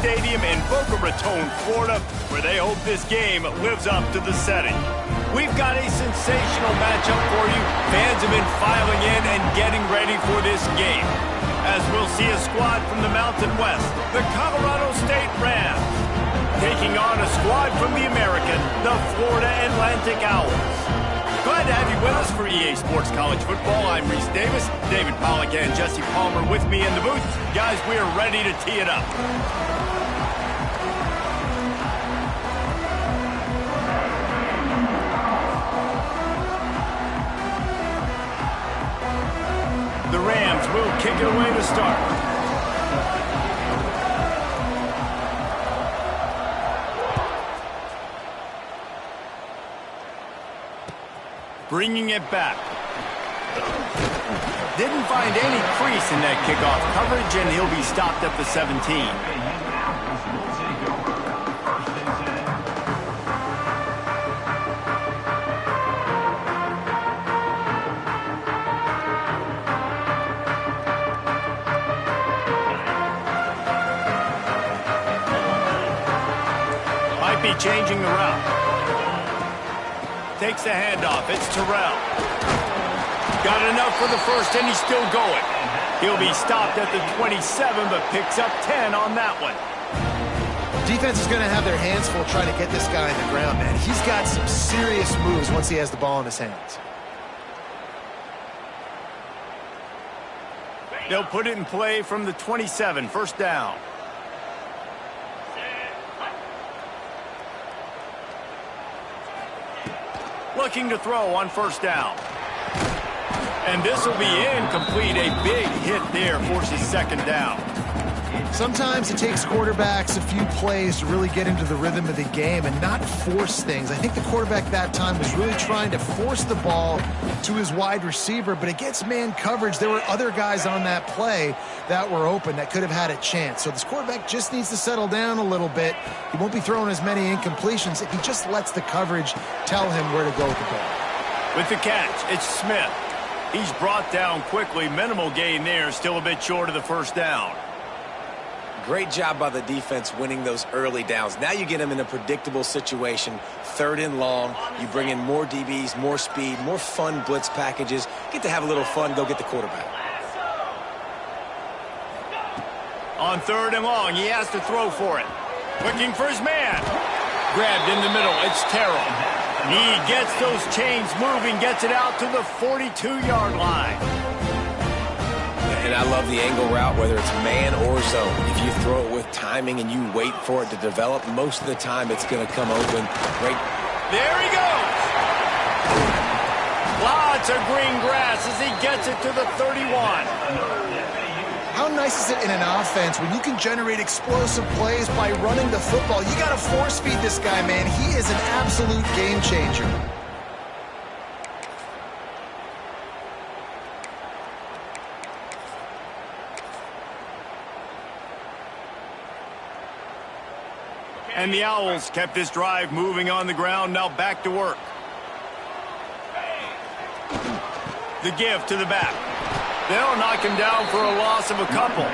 Stadium in Boca Raton, Florida, where they hope this game lives up to the setting. We've got a sensational matchup for you. Fans have been filing in and getting ready for this game, as we'll see a squad from the Mountain West, the Colorado State Rams, taking on a squad from the American, the Florida Atlantic Owls. Glad to have you with us for EA Sports College Football. I'm Reese Davis, David Pollack and Jesse Palmer with me in the booth. Guys, we are ready to tee it up. The Rams will kick it away to start. Bringing it back. Didn't find any crease in that kickoff coverage, and he'll be stopped at the 17. Might be changing the route. Takes the handoff. It's Terrell. Got enough for the first, and he's still going. He'll be stopped at the 27, but picks up 10 on that one. Defense is going to have their hands full trying to get this guy on the ground, man. He's got some serious moves once he has the ball in his hands. They'll put it in play from the 27, first down. Looking to throw on first down. And this will be incomplete. A big hit there forces second down. Sometimes it takes quarterbacks a few plays to really get into the rhythm of the game and not force things. I think the quarterback that time was really trying to force the ball to his wide receiver, but against man coverage, there were other guys on that play that were open that could have had a chance. So this quarterback just needs to settle down a little bit. He won't be throwing as many incompletions if he just lets the coverage tell him where to go with the ball. With the catch, it's Smith. He's brought down quickly. Minimal gain there, still a bit short of the first down. Great job by the defense winning those early downs. Now you get them in a predictable situation. Third and long. You bring in more DBs, more speed, more fun blitz packages. Get to have a little fun. Go get the quarterback. On third and long, he has to throw for it. Looking for his man. Grabbed in the middle. It's Terrell. He gets those chains moving, gets it out to the 42-yard line. And I love the angle route, whether it's man or zone. If you throw it with timing and you wait for it to develop, most of the time it's going to come open. Great. There he goes. Lots of green grass as he gets it to the 31. How nice is it in an offense when you can generate explosive plays by running the football? You got to force feed this guy, man. He is an absolute game changer. And the Owls kept this drive moving on the ground, now back to work. The give to the back. They'll knock him down for a loss of a couple.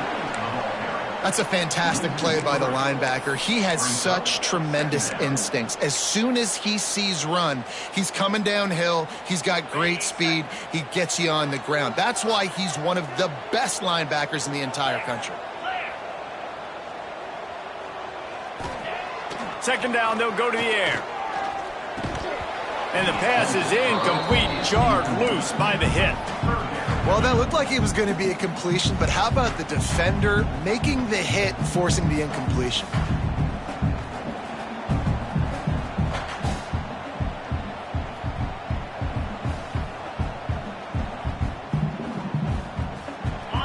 That's a fantastic play by the linebacker. He has such tremendous instincts. As soon as he sees run, he's coming downhill. He's got great speed. He gets you on the ground. That's why he's one of the best linebackers in the entire country. Second down, they'll go to the air. And the pass is incomplete, jarred loose by the hit. Well, that looked like it was going to be a completion, but how about the defender making the hit, forcing the incompletion?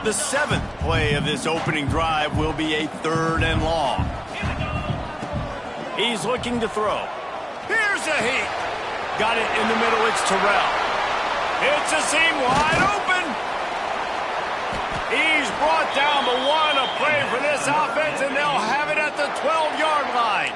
The seventh play of this opening drive will be a third and long. He's looking to throw. Here's a heat. Got it in the middle. It's Terrell. It's a seam wide open. He's brought down the one. A play for this offense, and they'll have it at the 12-yard line.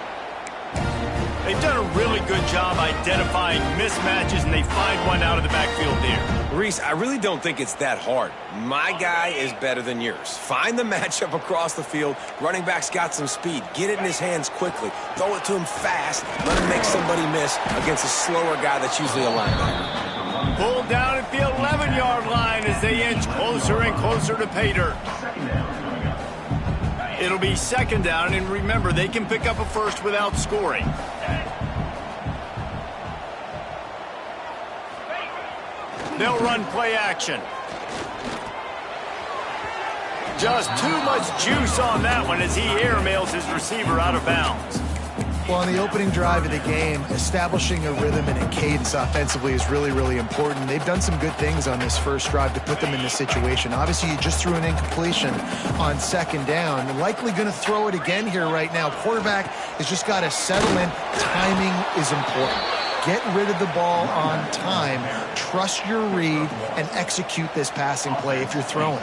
They've done a really good job identifying mismatches, and they find one out of the backfield there. Reese, I really don't think it's that hard. My guy is better than yours. Find the matchup across the field. Running back's got some speed. Get it in his hands quickly. Throw it to him fast. Let him make somebody miss against a slower guy that's usually a linebacker. Pulled down at the 11-yard line as they inch closer and closer to pay dirt. It'll be second down, and remember, they can pick up a first without scoring. They'll run play action. Just too much juice on that one as he airmails his receiver out of bounds. Well, on the opening drive of the game, establishing a rhythm and a cadence offensively is really, really important. They've done some good things on this first drive to put them in this situation. Obviously, you just threw an incompletion on second down. They're likely going to throw it again here right now. Quarterback has just got to settle in. Timing is important. Get rid of the ball on time. Trust your read and execute this passing play if you're throwing.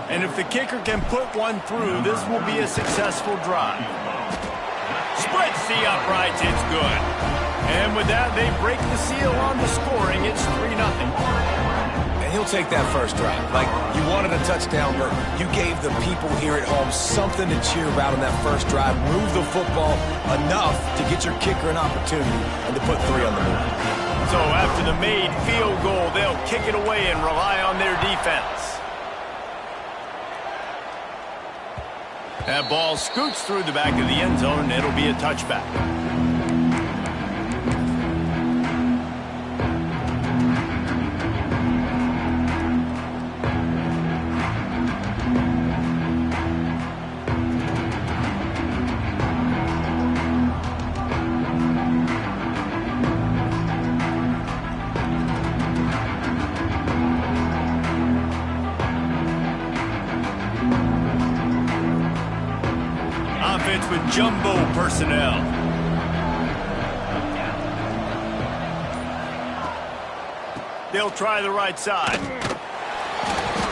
And if the kicker can put one through, this will be a successful drive. Splits the uprights, it's good. And with that, they break the seal on the scoring. It's 3-0. And he'll take that first drive. Like, you wanted a touchdown, but you gave the people here at home something to cheer about on that first drive. Move the football enough to get your kicker an opportunity and to put 3 on the board. So after the made field goal, they'll kick it away and rely on their defense. That ball scoots through the back of the end zone, and it'll be a touchback. With jumbo personnel. They'll try the right side.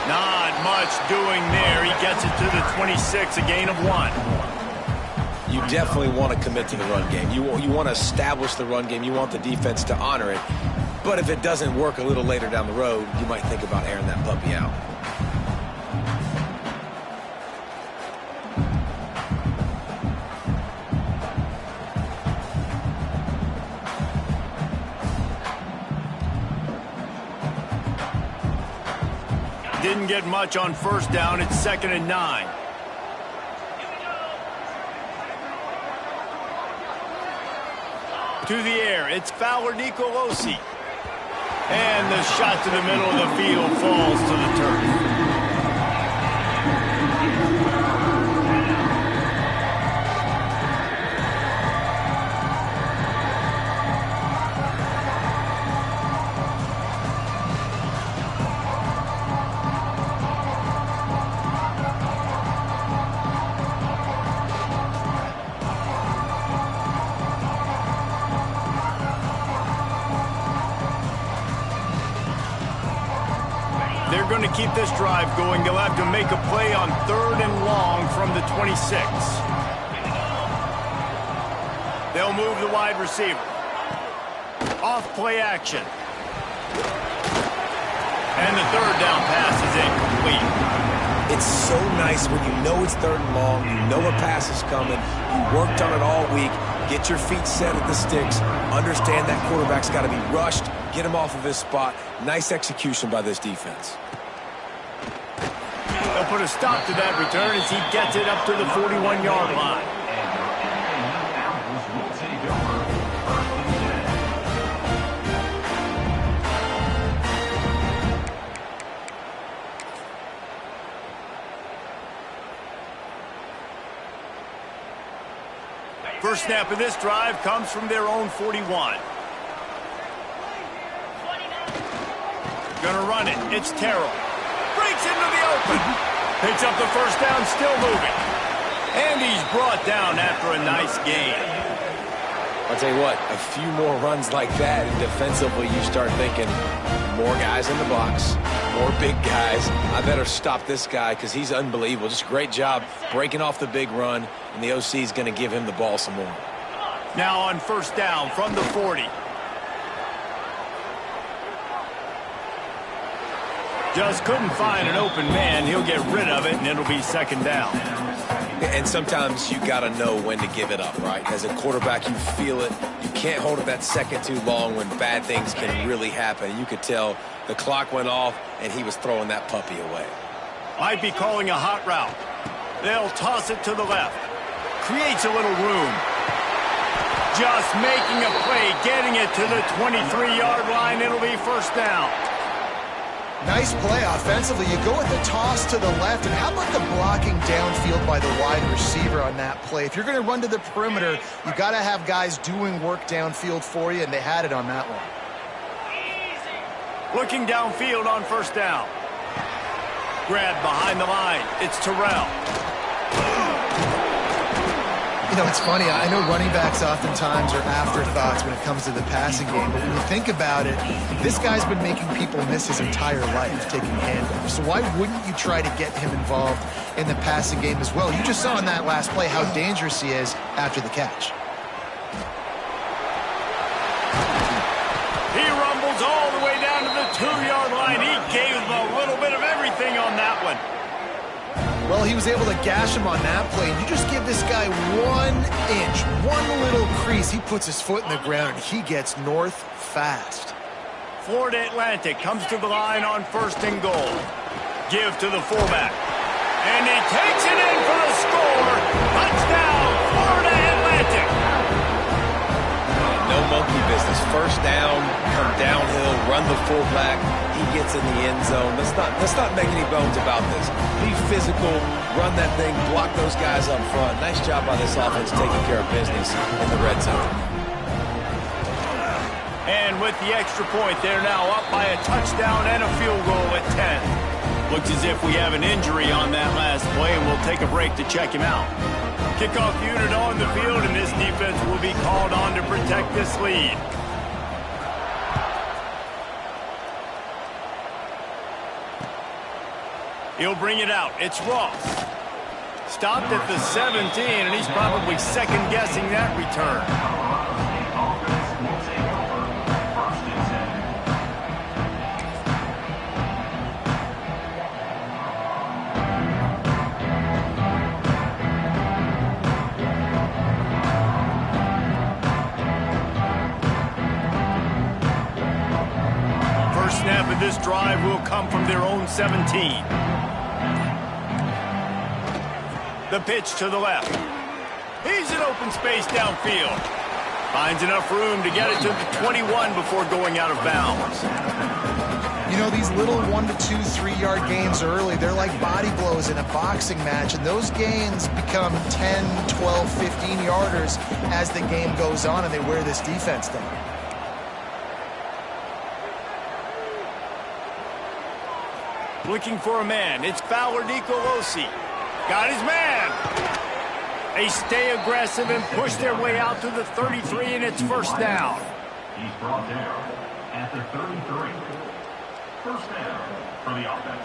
Not much doing there. He gets it to the 26, a gain of 1. You definitely want to commit to the run game. You want to establish the run game. You want the defense to honor it. But if it doesn't work a little later down the road, you might think about airing that puppy out. Didn't get much on first down. It's 2nd and 9. To the air, it's Fowler Nicolosi. And the shot to the middle of the field falls to the turf. They're going to keep this drive going. They'll have to make a play on 3rd and long from the 26. They'll move the wide receiver. Off play action. And the 3rd down pass is incomplete. It's so nice when you know it's 3rd and long, you know a pass is coming, you worked on it all week, get your feet set at the sticks, understand that quarterback's got to be rushed, get him off of his spot. Nice execution by this defense. They'll put a stop to that return as he gets it up to the 41-yard line. First snap of this drive comes from their own 41. Gonna run it. It's Terrell. Breaks into the open. Picks up the first down, still moving. And he's brought down after a nice gain. I'll tell you what, a few more runs like that, and defensively you start thinking, more guys in the box, more big guys. I better stop this guy because he's unbelievable. Just a great job breaking off the big run, and the OC is going to give him the ball some more. Now on first down from the 40. Just couldn't find an open man. He'll get rid of it, and it'll be second down. And sometimes you got to know when to give it up, right? As a quarterback, you feel it. You can't hold it that second too long when bad things can really happen. You could tell the clock went off, and he was throwing that puppy away. Might be calling a hot route. They'll toss it to the left. Creates a little room. Just making a play, getting it to the 23-yard line. It'll be first down. Nice play offensively. You go with the toss to the left, and how about the blocking downfield by the wide receiver on that play? If you're going to run to the perimeter, you got to have guys doing work downfield for you, and they had it on that one. Looking downfield on first down. Grab behind the line. It's Terrell. You know, it's funny. I know running backs oftentimes are afterthoughts when it comes to the passing game. But when you think about it, this guy's been making people miss his entire life taking handoffs. So why wouldn't you try to get him involved in the passing game as well? You just saw in that last play how dangerous he is after the catch. He rumbles all the way down to the 2-yard line. He gave him a little bit of everything on that one. Well, he was able to gash him on that play. You just give this guy 1 inch, one little crease. He puts his foot in the ground, and he gets north fast. Florida Atlantic comes to the line on first and goal. Give to the fullback. And he takes it in for the score. Touchdown, Florida Atlantic. No monkey business. First down, come downhill, run the fullback. He gets in the end zone. Let's not make any bones about this. Be physical, run that thing, block those guys up front. Nice job by this offense taking care of business in the red zone. And with the extra point, they're now up by a touchdown and a field goal at 10. Looks as if we have an injury on that last play, and we'll take a break to check him out. Kickoff unit on the field, and this defense will be called on to protect this lead. He'll bring it out. It's Ross. Stopped at the 17, and he's probably second-guessing that return. First snap of this drive will come from their own 17. The pitch to the left. He's in open space downfield. Finds enough room to get it to the 21 before going out of bounds. You know, these little 1 to 2, 3-yard gains early, they're like body blows in a boxing match, and those gains become 10, 12, 15-yarders as the game goes on, and they wear this defense down. Looking for a man. It's Fowler Nicolosi. Got his man. They stay aggressive and push their way out to the 33, and it's first down. He's brought down at the 33. First down for the offense.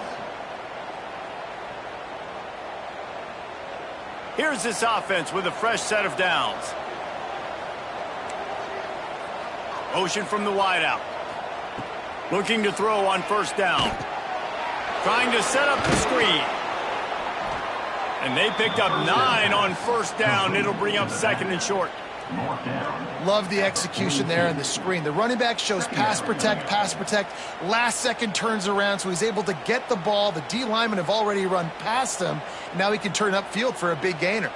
Here's this offense with a fresh set of downs. Motion from the wideout. Looking to throw on first down. Trying to set up the screen. And they picked up 9 on first down. It'll bring up second and short. Love the execution there on the screen. The running back shows pass protect, last second turns around, so he's able to get the ball. The D linemen have already run past him. Now he can turn upfield for a big gainer.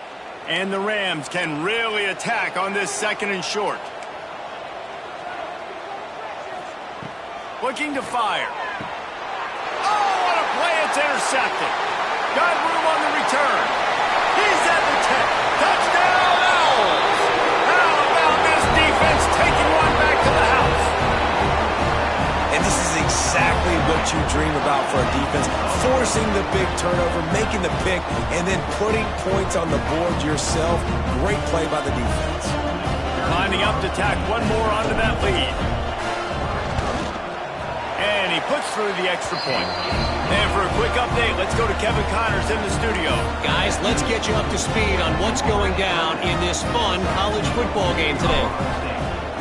And the Rams can really attack on this second and short. Looking to fire. Oh, what a play. It's intercepted. Got room on the return. He's at the 10. Touchdown, Owls. How about this defense taking one back to the house? And this is exactly what you dream about for a defense. Forcing the big turnover, making the pick, and then putting points on the board yourself. Great play by the defense. Lining up to tack one more onto that lead. And and he puts through the extra point. And for a quick update, let's go to Kevin Connors in the studio. Guys, let's get you up to speed on what's going down in this fun college football game today.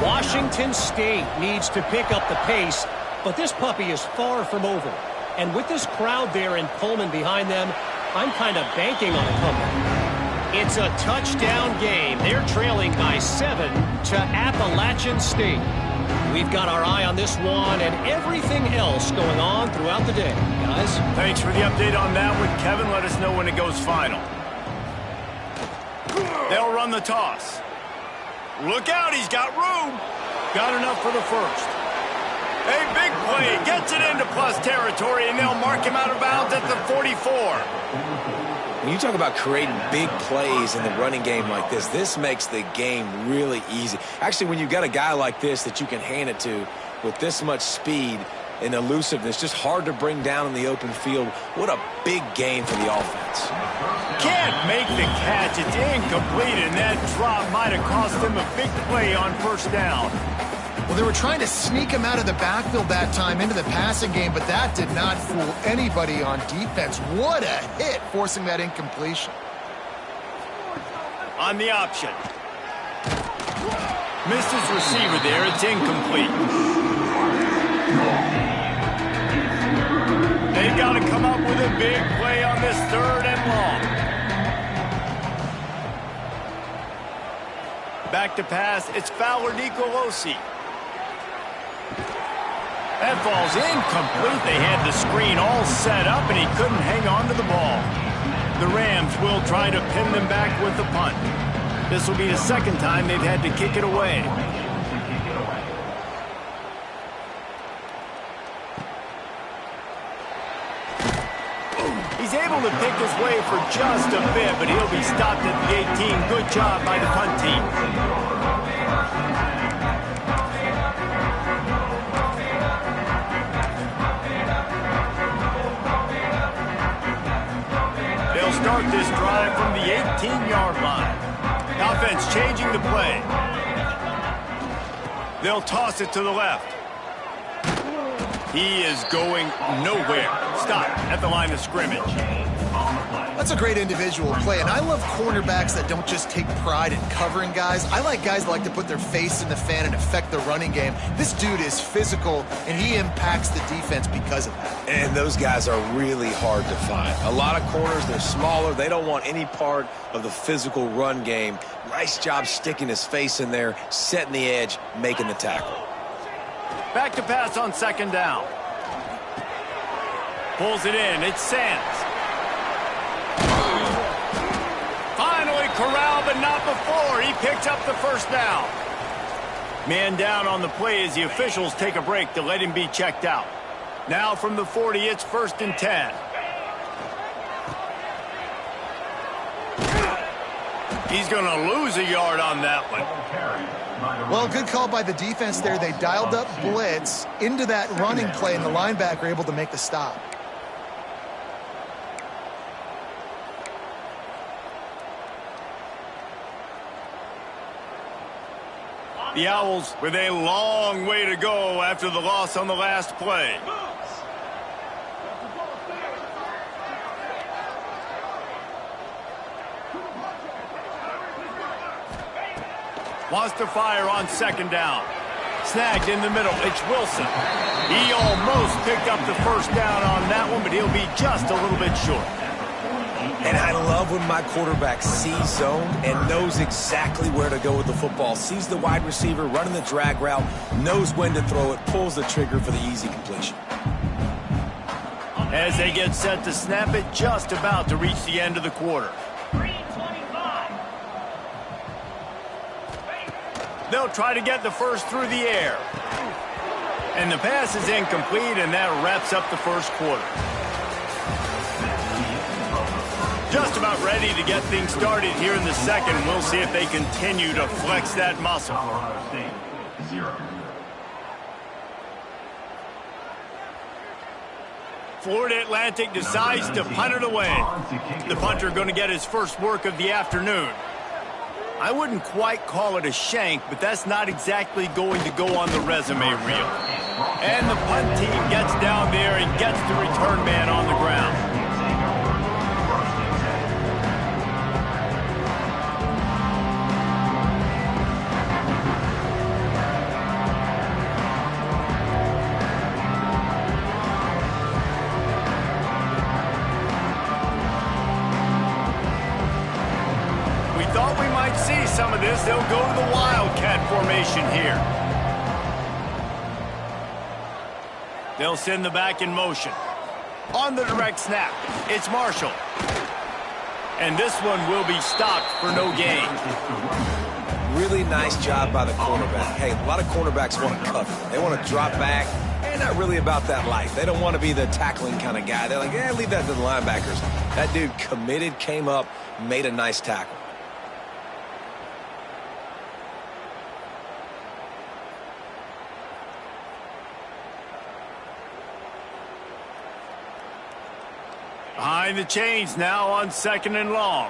Washington State needs to pick up the pace, but this puppy is far from over. And with this crowd there in Pullman behind them, I'm kind of banking on a comeback. It's a touchdown game. They're trailing by 7 to Appalachian State. We've got our eye on this one and everything else going on throughout the day, guys. Thanks for the update on that one, Kevin. Let us know when it goes final. They'll run the toss. Look out, he's got room. Got enough for the first. A big play, gets it into plus territory, and they'll mark him out of bounds at the 44. When you talk about creating big plays in the running game like this makes the game really easy. Actually, when you've got a guy like this that you can hand it to with this much speed and elusiveness, just hard to bring down in the open field, what a big gain for the offense. Can't make the catch. It's incomplete, and that drop might have cost him a big play on first down. Well, they were trying to sneak him out of the backfield that time into the passing game, but that did not fool anybody on defense. What a hit, forcing that incompletion. On the option. Missed his receiver there. It's incomplete. They've got to come up with a big play on this 3rd and long. Back to pass. It's Fowler Nicolosi. That ball's incomplete. They had the screen all set up, and he couldn't hang on to the ball. The Rams will try to pin them back with the punt. This will be the 2nd time they've had to kick it away. He's able to pick his way for just a bit, but he'll be stopped at the 18. Good job by the punt team. Start this drive from the 18-yard line. Offense changing the play. They'll toss it to the left. He is going nowhere. Stop at the line of scrimmage. That's a great individual play, and I love cornerbacks that don't just take pride in covering guys. I like guys that like to put their face in the fan and affect the running game. This dude is physical, and he impacts the defense because of that. And those guys are really hard to find. A lot of corners, they're smaller. They don't want any part of the physical run game. Nice job sticking his face in there, setting the edge, making the tackle. Back to pass on 2nd down. Pulls it in. It's Sands. Finally corralled, but not before. He picks up the first down. Man down on the play as the officials take a break to let him be checked out. Now from the 40, it's 1st and 10. He's going to lose a yard on that one. Well, good call by the defense there. They dialed up blitz into that running play, and the linebacker able to make the stop. The Owls with a long way to go after the loss on the last play. Wants to fire on 2nd down. Snagged in the middle. It's Wilson. He almost picked up the first down on that one, but he'll be just a little bit short. And I love when my quarterback sees zone and knows exactly where to go with the football. Sees the wide receiver running the drag route, knows when to throw it, pulls the trigger for the easy completion. As they get set to snap it, just about to reach the end of the quarter. They'll try to get the first through the air. And the pass is incomplete, and that wraps up the first quarter. Just about ready to get things started here in the 2nd. We'll see if they continue to flex that muscle. Florida Atlantic decides to punt it away. The punter going to get his first work of the afternoon. I wouldn't quite call it a shank, but that's not exactly going to go on the resume reel. And the punt team gets down there and gets the return man on the ground. Thought we might see some of this. They'll go to the Wildcat formation here. They'll send the back in motion. On the direct snap, it's Marshall. And this one will be stopped for no gain. Really nice job by the cornerback. Hey, a lot of cornerbacks want to cover. They want to drop back. They're not really about that life. They don't want to be the tackling kind of guy. They're like, yeah, leave that to the linebackers. That dude committed, came up, made a nice tackle. Behind the chains now on 2nd and long.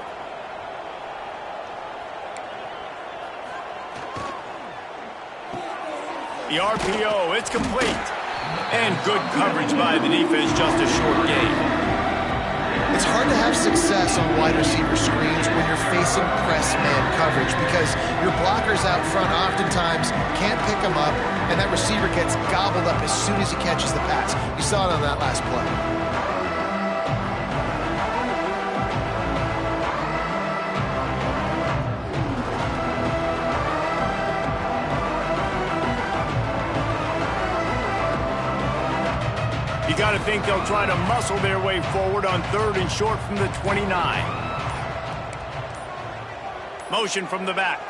The RPO, it's complete. And good coverage by the defense, just a short gain. It's hard to have success on wide receiver screens when you're facing press man coverage because your blockers out front oftentimes can't pick them up, and that receiver gets gobbled up as soon as he catches the pass. You saw it on that last play. You got to think they'll try to muscle their way forward on 3rd and short from the 29. Motion from the back.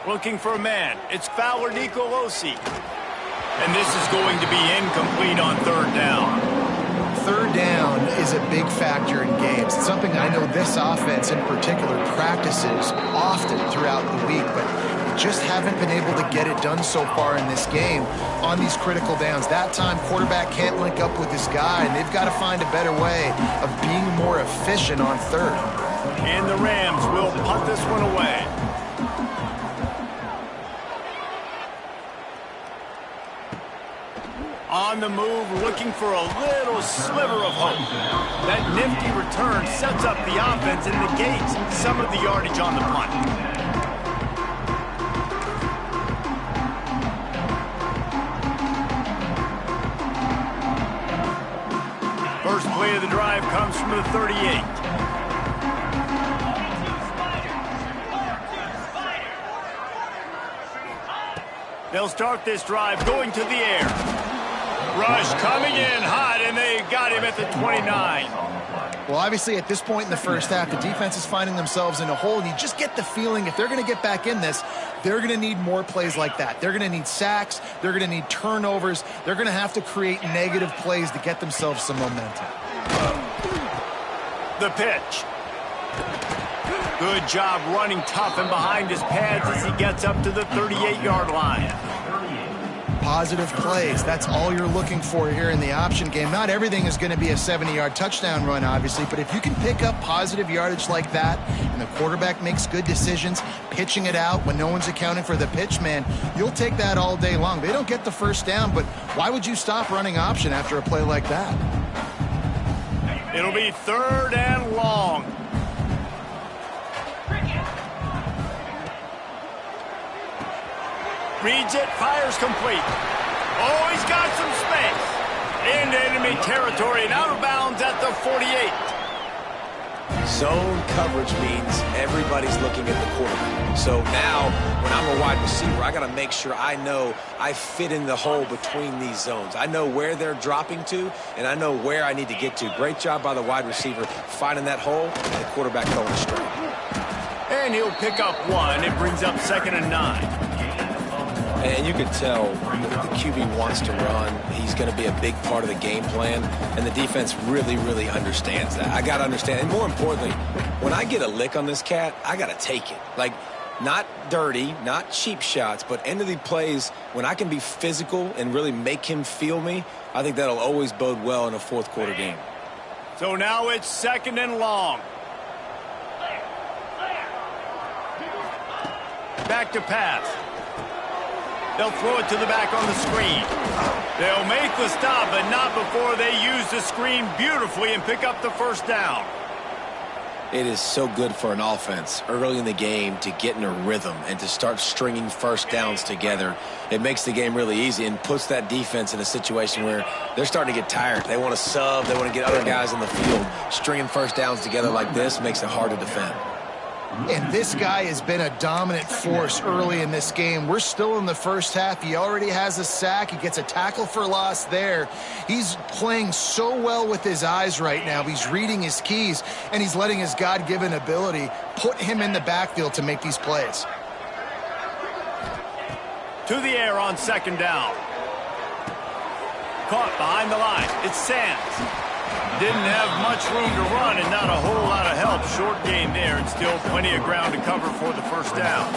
Looking for a man. It's Fowler Nicolosi. And this is going to be incomplete on 3rd down. 3rd down is a big factor in games. It's something I know this offense in particular practices often throughout the week, but just haven't been able to get it done so far in this game on these critical downs. That time, quarterback can't link up with this guy, and they've got to find a better way of being more efficient on 3rd. And the Rams will punt this one away. On the move, looking for a little sliver of hope. That nifty return sets up the offense and negates some of the yardage on the punt. First play of the drive comes from the 38. They'll start this drive going to the air. Rush coming in hot, and they got him at the 29. Well, obviously, at this point in the first half, the defense is finding themselves in a hole, and you just get the feeling if they're going to get back in this, they're going to need more plays like that. They're going to need sacks. They're going to need turnovers. They're going to have to create negative plays to get themselves some momentum. The pitch. Good job running tough and behind his pads as he gets up to the 38-yard line. Positive plays. That's all you're looking for here in the option game. Not everything is going to be a 70-yard touchdown run, obviously, but if you can pick up positive yardage like that and the quarterback makes good decisions, pitching it out when no one's accounting for the pitch man, you'll take that all day long. They don't get the first down, but why would you stop running option after a play like that? It'll be 3rd and long. Reads it, fires complete. Oh, he's got some space. Into enemy territory and out of bounds at the 48. Zone coverage means everybody's looking at the quarterback. So now, when I'm a wide receiver, I got to make sure I know I fit in the hole between these zones. I know where they're dropping to, and I know where I need to get to. Great job by the wide receiver finding that hole, and the quarterback going straight. And he'll pick up one. It brings up 2nd and 9. And you can tell that the QB wants to run. He's going to be a big part of the game plan. And the defense really, really understands that. I got to understand. And more importantly, when I get a lick on this cat, I got to take it. Like, not dirty, not cheap shots, but end of the plays, when I can be physical and really make him feel me, I think that'll always bode well in a 4th quarter game. So now it's 2nd and long. back to pass. They'll throw it to the back on the screen. They'll make the stop, but not before they use the screen beautifully and pick up the first down. It is so good for an offense early in the game to get in a rhythm and to start stringing first downs together. It makes the game really easy and puts that defense in a situation where they're starting to get tired. They want to sub. They want to get other guys on the field. Stringing first downs together like this makes it hard to defend. And this guy has been a dominant force early in this game. We're still in the first half. He already has a sack. He gets a tackle for loss there. He's playing so well with his eyes right now. He's reading his keys, and he's letting his God-given ability put him in the backfield to make these plays. To the air on second down. Caught behind the line. It's Sands. Didn't have much room to run and not a whole lot of help. Short gain there and still plenty of ground to cover for the first down.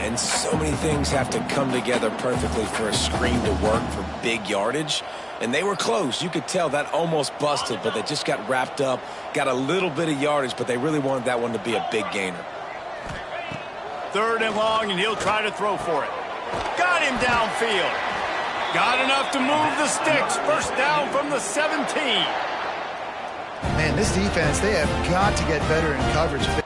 And so many things have to come together perfectly for a screen to work for big yardage. And they were close. You could tell that almost busted, but they just got wrapped up, got a little bit of yardage, but they really wanted that one to be a big gainer. Third and long, and he'll try to throw for it. Got him downfield. Got enough to move the sticks. First down from the 17. Man, this defense, they have got to get better in coverage.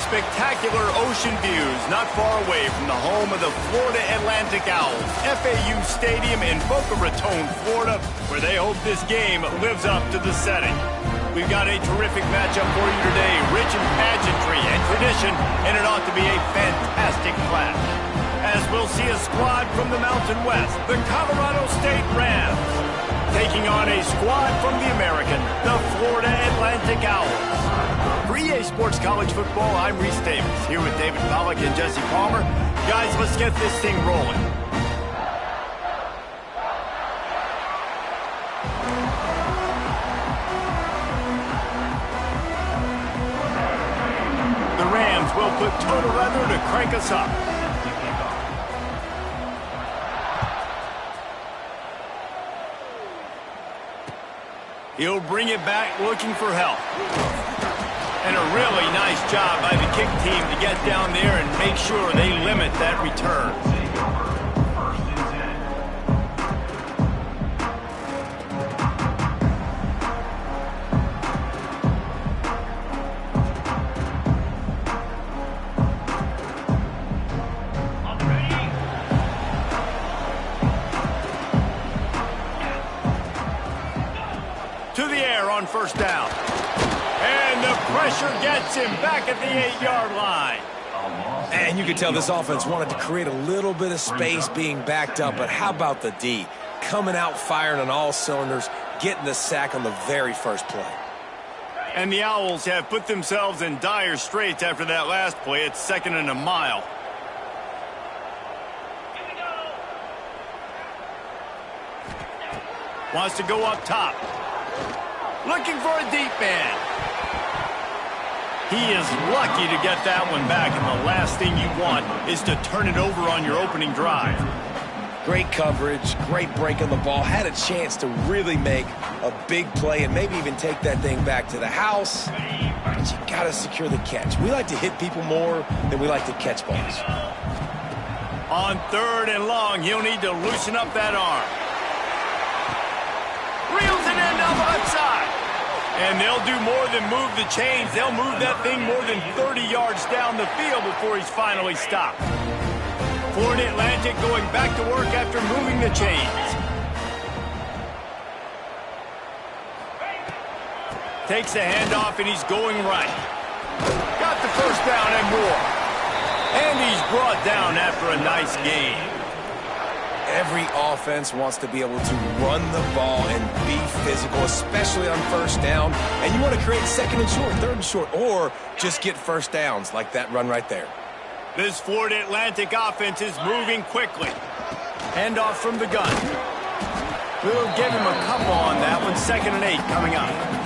Spectacular ocean views not far away from the home of the Florida Atlantic Owls, FAU Stadium in Boca Raton, Florida, where they hope this game lives up to the setting. We've got a terrific matchup for you today, rich in pageantry and tradition, and it ought to be a fantastic clash. As we'll see a squad from the Mountain West, the Colorado State Rams, taking on a squad from the American, the Florida Atlantic Owls. For EA Sports College Football, I'm Reese Davis, here with David Pollack and Jesse Palmer. Guys, let's get this thing rolling. The Rams will put total weather to crank us up. He'll bring it back looking for help. And a really nice job by the kick team to get down there and make sure they limit that return. To the air on first down. And the pressure gets him back at the 8-yard line. And you could tell this offense wanted to create a little bit of space being backed up, but how about the D? Coming out firing on all cylinders, getting the sack on the very first play. And the Owls have put themselves in dire straits after that last play. It's 2nd and a mile. Wants to go up top. Looking for a deep man. He is lucky to get that one back, and the last thing you want is to turn it over on your opening drive. Great coverage, great break on the ball. Had a chance to really make a big play and maybe even take that thing back to the house. But you got to secure the catch. We like to hit people more than we like to catch balls. On 3rd and long, he'll need to loosen up that arm. Reels it in down the left side. And they'll do more than move the chains. They'll move that thing more than 30 yards down the field before he's finally stopped. Florida Atlantic going back to work after moving the chains. Takes the handoff and he's going right. Got the first down and more. And he's brought down after a nice gain. Every offense wants to be able to run the ball and be physical, especially on first down. And you want to create 2nd and short, 3rd and short, or just get first downs like that run right there. This Florida Atlantic offense is moving quickly. Handoff from the gun. We'll give him a couple on that one. 2nd and 8 coming up.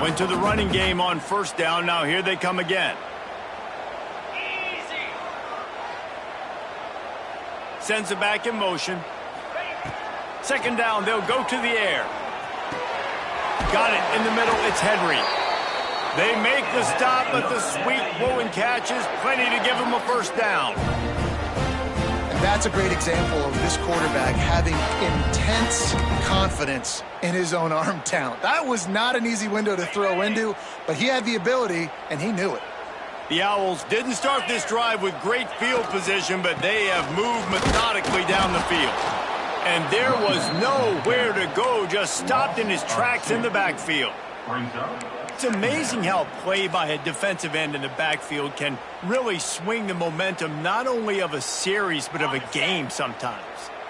Went to the running game on first down. Now here they come again. Easy. Sends it back in motion. 2nd down, they'll go to the air. Got it in the middle, it's Henry. They make the stop, but the sweet blowing catch is plenty to give them a first down. And that's a great example of this quarterback having intense confidence in his own arm talent. That was not an easy window to throw into, but he had the ability, and he knew it. The Owls didn't start this drive with great field position, but they have moved methodically down the field. And there was nowhere to go, just stopped in his tracks in the backfield. It's amazing how play by a defensive end in the backfield can really swing the momentum not only of a series, but of a game sometimes.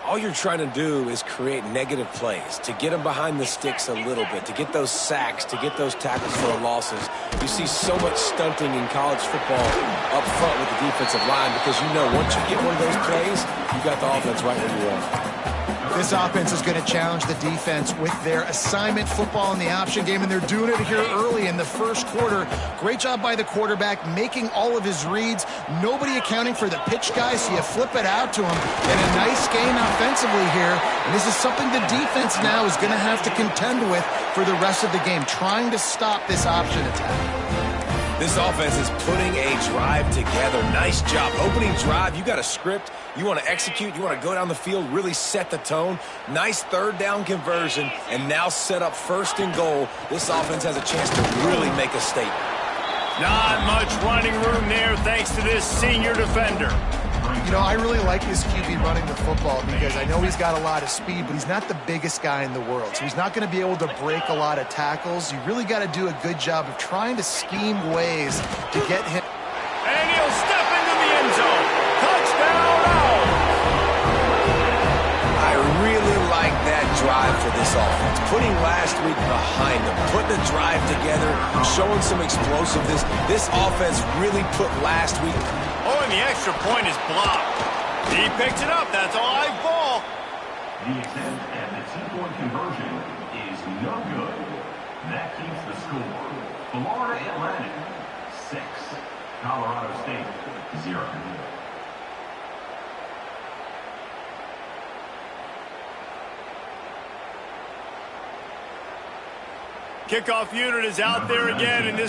All you're trying to do is create negative plays, to get them behind the sticks a little bit, to get those sacks, to get those tackles for losses. You see so much stunting in college football up front with the defensive line because you know once you get one of those plays, you got the offense right where you want. This offense is going to challenge the defense with their assignment football in the option game, and they're doing it here early in the first quarter. Great job by the quarterback, making all of his reads. Nobody accounting for the pitch guy, so you flip it out to him. And a nice game offensively here. And this is something the defense now is going to have to contend with for the rest of the game, trying to stop this option attack. This offense is putting a drive together. Nice job. Opening drive, you got a script. You want to execute. You want to go down the field, really set the tone. Nice 3rd down conversion, and now set up 1st and goal. This offense has a chance to really make a statement. Not much running room there thanks to this senior defender. You know, I really like this QB running the football because I know he's got a lot of speed, but he's not the biggest guy in the world. So he's not going to be able to break a lot of tackles. You really got to do a good job of trying to scheme ways to get him. And he'll step into the end zone. Touchdown, Owls! I really like that drive for this offense. Putting last week behind them, putting the drive together, showing some explosiveness. This offense really put last week. Oh, and the extra point is blocked. He picks it up. That's a live ball. The attempt at the 2-point conversion is no good. That keeps the score. Florida Atlantic 6, Colorado State 0. Kickoff unit is out there again, and this